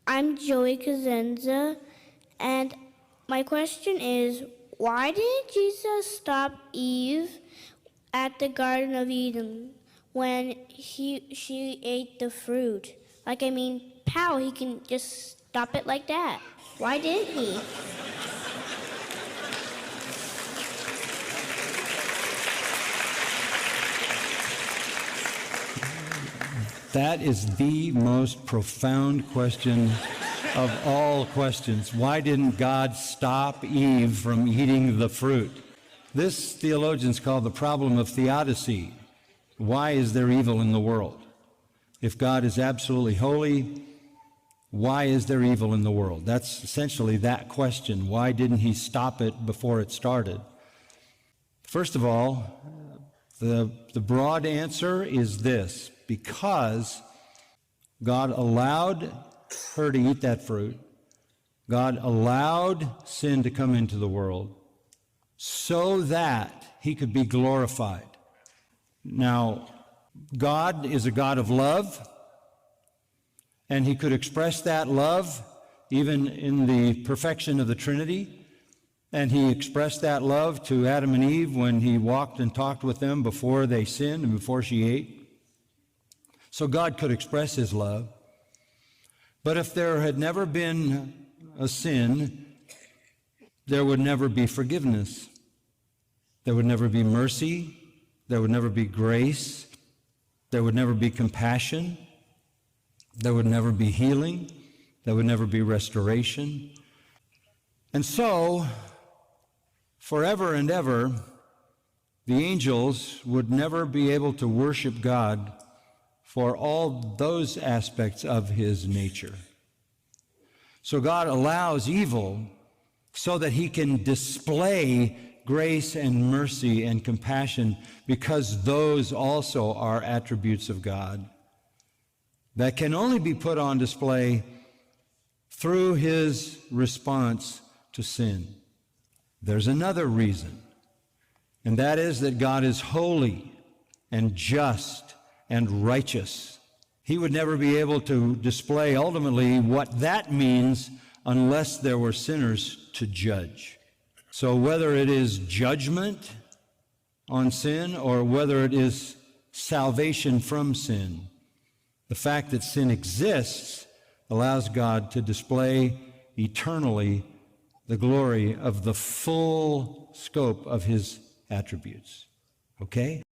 I'm Joey Kazenza, and my question is, why didn't Jesus stop Eve at the Garden of Eden when she ate the fruit? How he can just stop it like that? Why didn't he? That is the most profound question of all questions. Why didn't God stop Eve from eating the fruit? This theologians call the problem of theodicy. Why is there evil in the world? If God is absolutely holy, why is there evil in the world? That's essentially that question. Why didn't he stop it before it started? First of all, the broad answer is this: because God allowed her to eat that fruit, God allowed sin to come into the world so that he could be glorified. Now, God is a God of love, and he could express that love even in the perfection of the Trinity. And he expressed that love to Adam and Eve when he walked and talked with them before they sinned and before she ate. So God could express his love. But if there had never been a sin, there would never be forgiveness. There would never be mercy. There would never be grace. There would never be compassion. There would never be healing. There would never be restoration. And so, forever and ever, the angels would never be able to worship God for all those aspects of his nature. So God allows evil so that he can display grace and mercy and compassion, because those also are attributes of God that can only be put on display through his response to sin. There's another reason, and that is that God is holy and just and righteous. He would never be able to display ultimately what that means unless there were sinners to judge. So whether it is judgment on sin or whether it is salvation from sin, the fact that sin exists allows God to display eternally the glory of the full scope of his attributes. Okay?